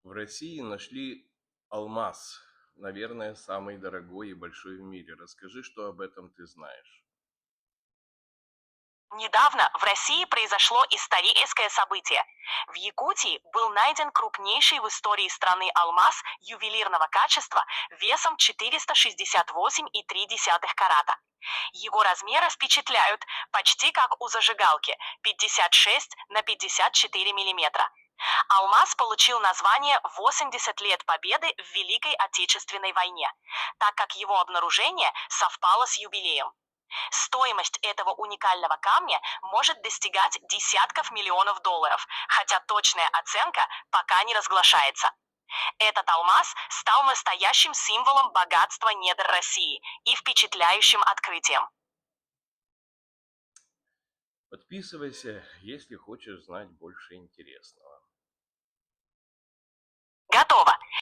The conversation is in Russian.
В России нашли алмаз, наверное, самый дорогой и большой в мире. Расскажи, что об этом ты знаешь. Недавно в России произошло историческое событие. В Якутии был найден крупнейший в истории страны алмаз ювелирного качества весом 468,3 карата. Его размеры впечатляют, почти как у зажигалки, 56 на 54 миллиметра. Алмаз получил название «80 лет Победы в Великой Отечественной войне», так как его обнаружение совпало с юбилеем. Стоимость этого уникального камня может достигать десятков миллионов долларов, хотя точная оценка пока не разглашается. Этот алмаз стал настоящим символом богатства недр России и впечатляющим открытием. Подписывайся, если хочешь знать больше интересного. Готово!